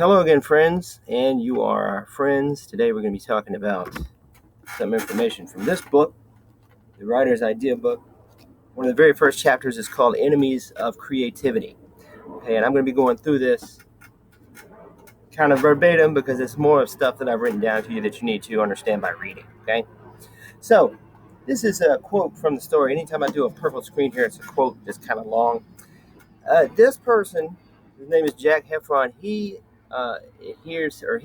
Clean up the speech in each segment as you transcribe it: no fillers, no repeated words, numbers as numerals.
Hello again, friends, and you are our friends. Today we're going to be talking about some information from this book, the Writer's Idea book. One of the very first chapters is called Enemies of Creativity. Okay, and I'm going to be going through this kind of verbatim because it's more of stuff that I've written down to you that you need to understand by reading. Okay, so this is a quote from the story. Anytime I do a purple screen here, it's a quote that's kind of long. This person, his name is Jack Heffron, he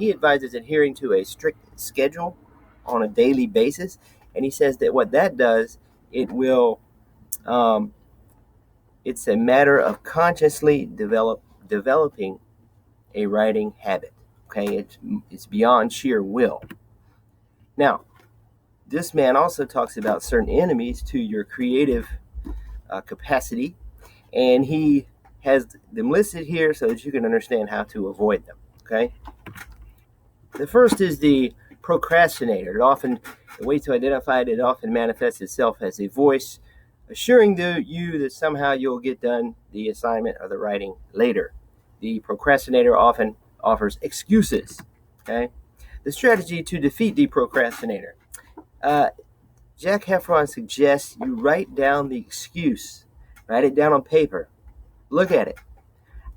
advises adhering to a strict schedule on a daily basis, and he says that what that does, um, it's a matter of consciously developing a writing habit. Okay, it's beyond sheer will. Now, this man also talks about certain enemies to your creative capacity, and he has them listed here so that you can understand how to avoid them. Okay. The first is the procrastinator. The way to identify it often manifests itself as a voice assuring you that somehow you'll get done the assignment or the writing later. The procrastinator often offers excuses. Okay. The strategy to defeat the procrastinator. Jack Heffron suggests you write down the excuse. Write it down on paper. Look at it.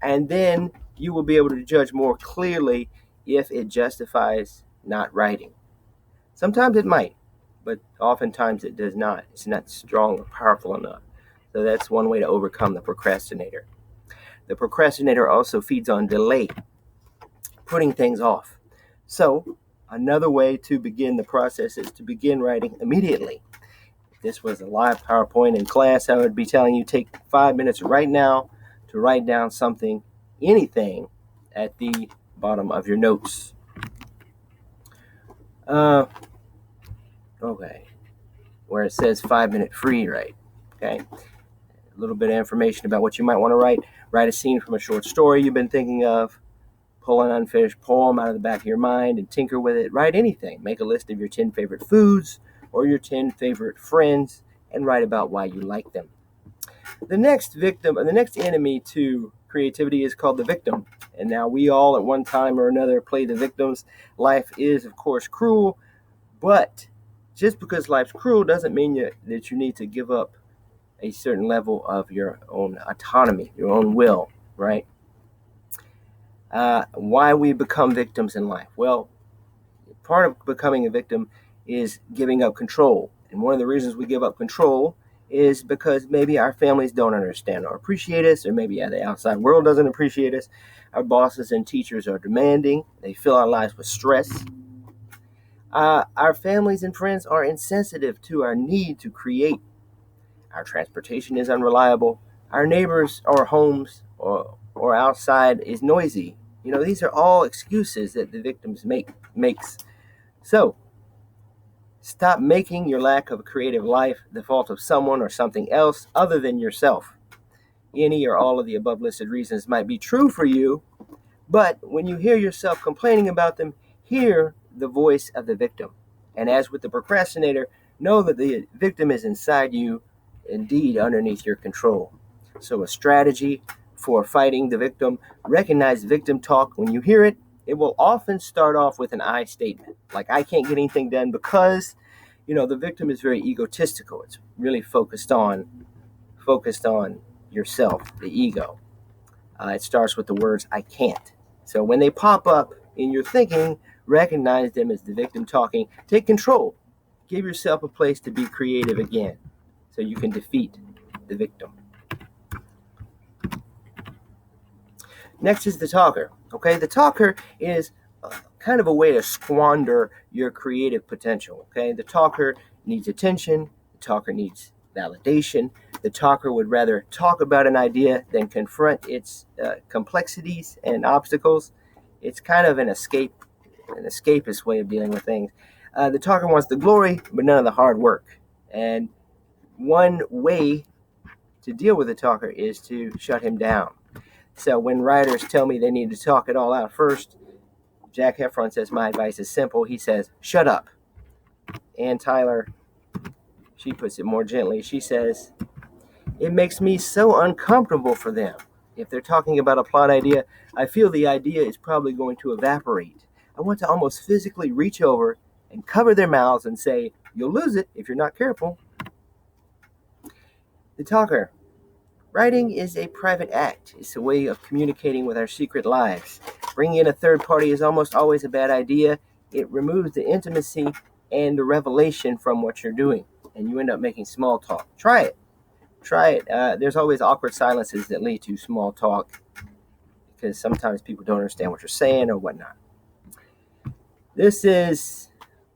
And then you will be able to judge more clearly if it justifies not writing. Sometimes it might, but oftentimes it does not. It's not strong or powerful enough. So that's one way to overcome the procrastinator. The procrastinator also feeds on delay, putting things off. So another way to begin the process is to begin writing immediately. If this was a live PowerPoint in class, I would be telling you take 5 minutes right now to write down something, anything, at the bottom of your notes. Okay, where it says 5-minute free write. Okay, a little bit of information about what you might want to write. Write a scene from a short story you've been thinking of. Pull an unfinished poem out of the back of your mind and tinker with it. Write anything. Make a list of your 10 favorite foods or your 10 favorite friends and write about why you like them. The next enemy to creativity is called the victim. And now we all at one time or another play the victims. Life is, of course, cruel, but just because life's cruel doesn't mean that you need to give up a certain level of your own autonomy, your own will, right? Why we become victims in life? Well, part of becoming a victim is giving up control. And one of the reasons we give up control is because maybe our families don't understand or appreciate us, or maybe the outside world doesn't appreciate us. Our bosses and teachers are demanding. They fill our lives with stress. Our families and friends are insensitive to our need to create. Our transportation is unreliable. Our neighbors or homes or outside is noisy. These are all excuses that the victims makes. So, stop making your lack of a creative life the fault of someone or something else other than yourself. Any or all of the above listed reasons might be true for you, but when you hear yourself complaining about them, hear the voice of the victim. And as with the procrastinator, know that the victim is inside you, indeed underneath your control. So a strategy for fighting the victim: recognize victim talk. When you hear it, it will often start off with an I statement, like I can't get anything done because, the victim is very egotistical. It's really focused on yourself, the ego. It starts with the words I can't. So when they pop up in your thinking, recognize them as the victim talking. Take control. Give yourself a place to be creative again so you can defeat the victim. Next is the talker. Okay, the talker is kind of a way to squander your creative potential. Okay, the talker needs attention. The talker needs validation. The talker would rather talk about an idea than confront its complexities and obstacles. It's kind of an escapist way of dealing with things. The talker wants the glory, but none of the hard work. And one way to deal with the talker is to shut him down. So when writers tell me they need to talk it all out first, Jack Heffron says my advice is simple. He says, shut up. Ann Tyler, she puts it more gently. She says, it makes me so uncomfortable for them. If they're talking about a plot idea, I feel the idea is probably going to evaporate. I want to almost physically reach over and cover their mouths and say, "You'll lose it if you're not careful." The talker. Writing is a private act. It's a way of communicating with our secret lives. Bringing in a third party is almost always a bad idea. It removes the intimacy and the revelation from what you're doing, and you end up making small talk. Try it. Try it. There's always awkward silences that lead to small talk because sometimes people don't understand what you're saying or whatnot. This is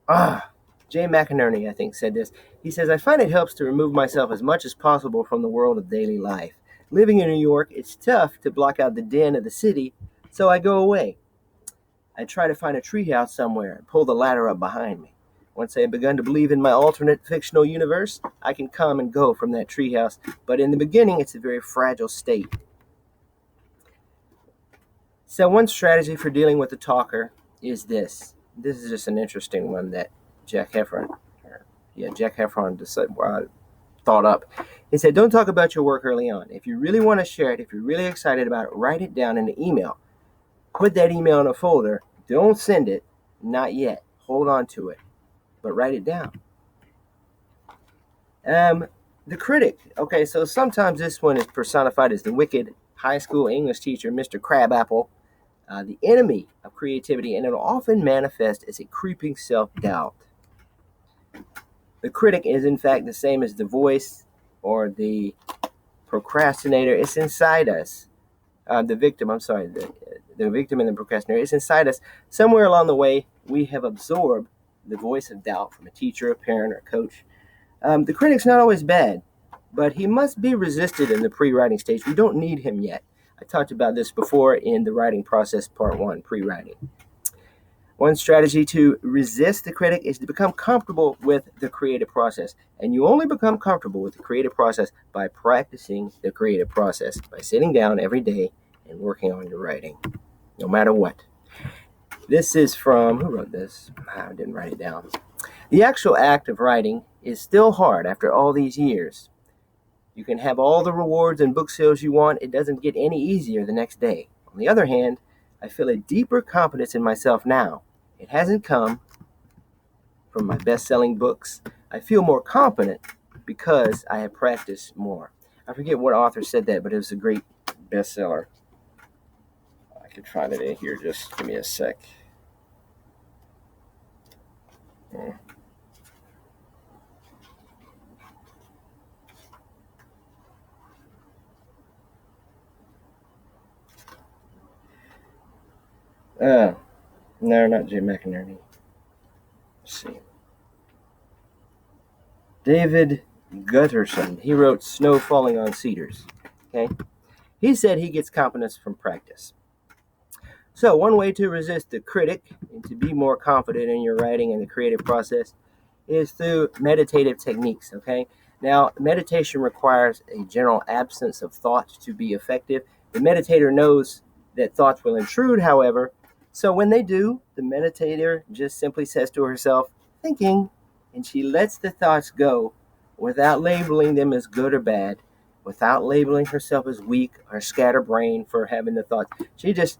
Jay McInerney, I think, said this. He says, "I find it helps to remove myself as much as possible from the world of daily life. Living in New York, it's tough to block out the din of the city, so I go away. I try to find a treehouse somewhere and pull the ladder up behind me. Once I have begun to believe in my alternate fictional universe, I can come and go from that treehouse, but in the beginning, it's a very fragile state." So one strategy for dealing with the talker is this. This is just an interesting one that Jack Heffron thought up. He said, "Don't talk about your work early on. If you really want to share it, if you're really excited about it, write it down in an email. Put that email in a folder. Don't send it. Not yet. Hold on to it. But write it down." The critic. Okay, so sometimes this one is personified as the wicked high school English teacher, Mr. Crabapple, the enemy of creativity, and it'll often manifest as a creeping self-doubt. The critic is, in fact, the same as the voice or the procrastinator. It's inside us. The victim and the procrastinator is inside us. Somewhere along the way, we have absorbed the voice of doubt from a teacher, a parent, or a coach. The critic's not always bad, but he must be resisted in the pre-writing stage. We don't need him yet. I talked about this before in the writing process, part 1, pre-writing. One strategy to resist the critic is to become comfortable with the creative process. And you only become comfortable with the creative process by practicing the creative process, by sitting down every day and working on your writing, no matter what. This is from, who wrote this? I didn't write it down. "The actual act of writing is still hard after all these years. You can have all the rewards and book sales you want. It doesn't get any easier the next day. On the other hand, I feel a deeper confidence in myself now. It hasn't come from my best-selling books. I feel more confident because I have practiced more." I forget what author said that, but it was a great bestseller. I can find it in here. Just give me a sec. No, not Jay McInerney. Let's see. David Gutterson. He wrote "Snow Falling on Cedars." Okay. He said he gets confidence from practice. So one way to resist the critic and to be more confident in your writing and the creative process is through meditative techniques. Okay. Now, meditation requires a general absence of thought to be effective. The meditator knows that thoughts will intrude, however. So when they do, the meditator just simply says to herself, "Thinking," and she lets the thoughts go without labeling them as good or bad, without labeling herself as weak or scatterbrained for having the thoughts. She just,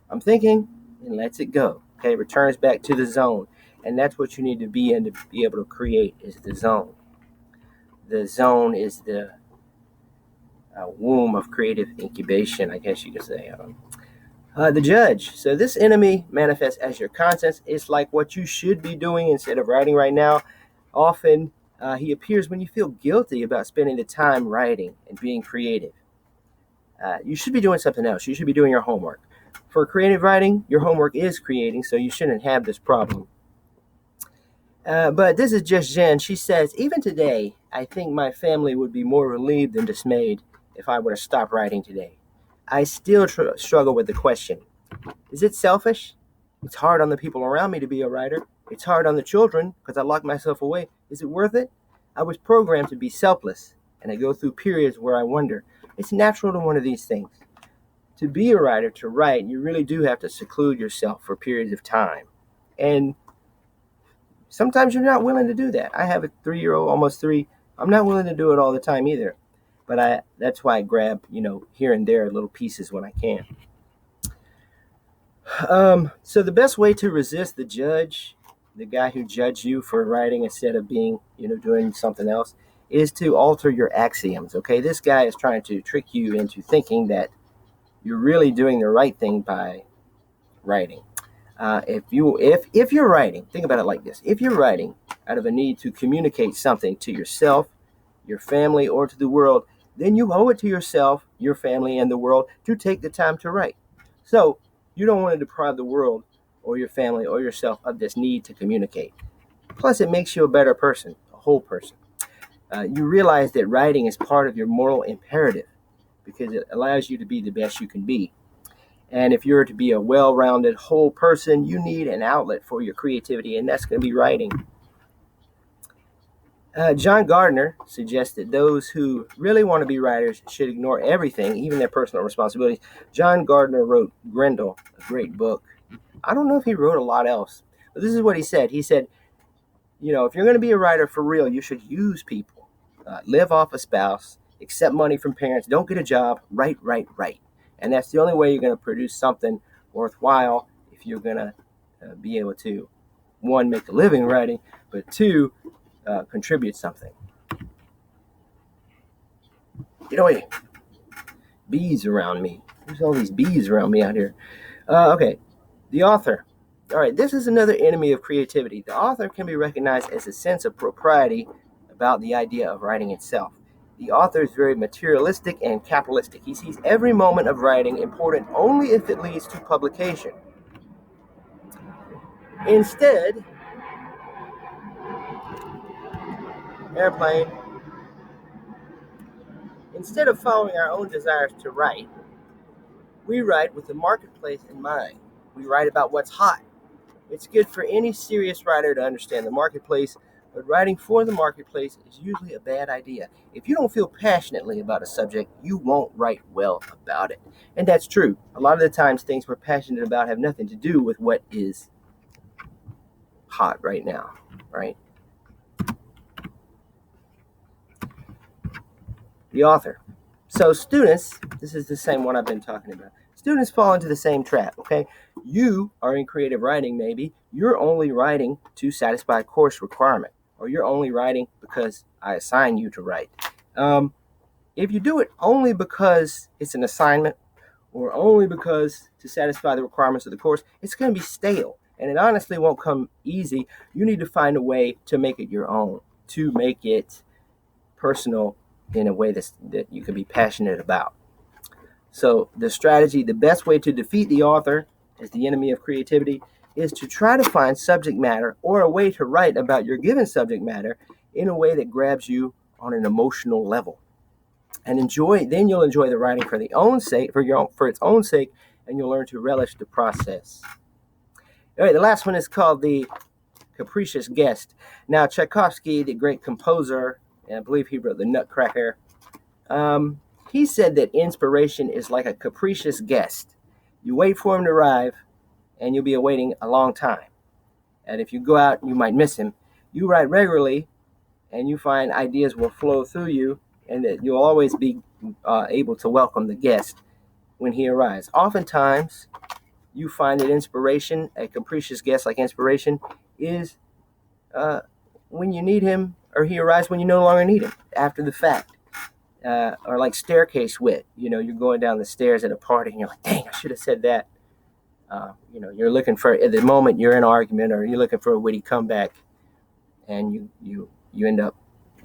"I'm thinking," and lets it go. Okay, returns back to the zone. And that's what you need to be in to be able to create, is the zone. The zone is the womb of creative incubation, I guess you could say. The judge. So this enemy manifests as your conscience. It's like what you should be doing instead of writing right now. Often he appears when you feel guilty about spending the time writing and being creative. You should be doing something else. You should be doing your homework. For creative writing, your homework is creating, so you shouldn't have this problem. But this is just Jen. She says, "Even today, I think my family would be more relieved than dismayed if I were to stop writing today. I still struggle with the question, is it selfish? It's hard on the people around me to be a writer. It's hard on the children because I lock myself away. Is it worth it? I was programmed to be selfless, and I go through periods where I wonder. It's natural to one of these things. To be a writer, to write, you really do have to seclude yourself for periods of time. And sometimes you're not willing to do that. I have a 3-year-old, almost 3. I'm not willing to do it all the time either. but that's why I grab, here and there little pieces when I can. So the best way to resist the judge, the guy who judged you for writing instead of being, doing something else, is to alter your axioms. Okay, this guy is trying to trick you into thinking that you're really doing the right thing by writing. If you're writing, think about it like this: if you're writing out of a need to communicate something to yourself, your family, or to the world, then you owe it to yourself, your family, and the world to take the time to write. So you don't want to deprive the world or your family or yourself of this need to communicate. Plus, it makes you a better person, a whole person. You realize that writing is part of your moral imperative because it allows you to be the best you can be. And if you're to be a well-rounded whole person, you need an outlet for your creativity, and that's going to be writing. John Gardner suggests that those who really want to be writers should ignore everything, even their personal responsibilities. John Gardner wrote Grendel, a great book. I don't know if he wrote a lot else, but this is what he said. He said, if you're going to be a writer for real, you should use people, live off a spouse, accept money from parents, don't get a job, write. And that's the only way you're going to produce something worthwhile if you're going to be able to, one, make a living writing, but two, contribute something. Bees around me. There's all these bees around me out here. Okay, the author. All right, this is another enemy of creativity. The author can be recognized as a sense of propriety about the idea of writing itself. The author is very materialistic and capitalistic. He sees every moment of writing important only if it leads to publication. Instead, instead of following our own desires to write, we write with the marketplace in mind. We write about what's hot. It's good for any serious writer to understand the marketplace, but writing for the marketplace is usually a bad idea. If you don't feel passionately about a subject, you won't write well about it. And that's true. A lot of the times things we're passionate about have nothing to do with what is hot right now, right? The author. So students, this is the same one I've been talking about. Students fall into the same trap, okay? You are in creative writing, maybe. You're only writing to satisfy a course requirement, or you're only writing because I assign you to write. If you do it only because it's an assignment, or only because to satisfy the requirements of the course, it's going to be stale, and it honestly won't come easy. You need to find a way to make it your own, to make it personal in a way that you can be passionate about. So the best way to defeat the author as the enemy of creativity is to try to find subject matter or a way to write about your given subject matter in a way that grabs you on an emotional level. And then you'll enjoy the writing for its own sake, and you'll learn to relish the process. All right, the last one is called the capricious guest. Now, Tchaikovsky, the great composer, and I believe he wrote the Nutcracker, he said that inspiration is like a capricious guest. You wait for him to arrive, and you'll be awaiting a long time. And if you go out, you might miss him. You write regularly, and you find ideas will flow through you, and that you'll always be able to welcome the guest when he arrives. Oftentimes, you find that inspiration, a capricious guest like inspiration, is when you need him, or he arrives when you no longer need him, after the fact. Or like staircase wit. You're going down the stairs at a party, and you're like, dang, I should have said that. You're looking for, at the moment you're in an argument, or you're looking for a witty comeback, and you end up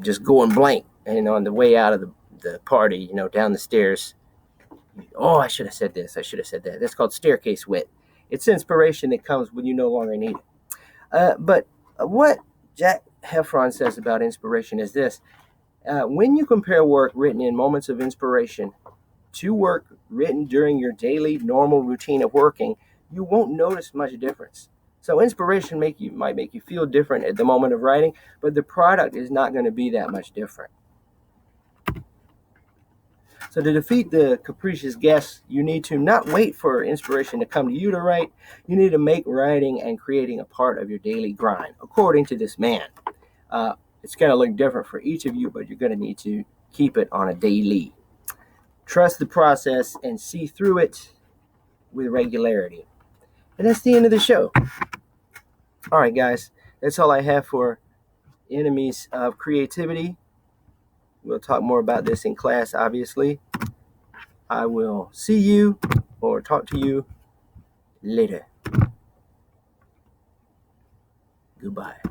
just going blank. And on the way out of the party, down the stairs, oh, I should have said this, I should have said that. That's called staircase wit. It's inspiration that comes when you no longer need it. But what Jack Heffron says about inspiration is this. When you compare work written in moments of inspiration to work written during your daily normal routine of working, you won't notice much difference. So inspiration might make you feel different at the moment of writing, but the product is not going to be that much different. So to defeat the capricious guest, you need to not wait for inspiration to come to you to write. You need to make writing and creating a part of your daily grind, according to this man. It's going to look different for each of you, but you're going to need to keep it on a daily. Trust the process and see through it with regularity. And that's the end of the show. All right, guys, that's all I have for enemies of creativity. We'll talk more about this in class, obviously. I will see you or talk to you later. Goodbye.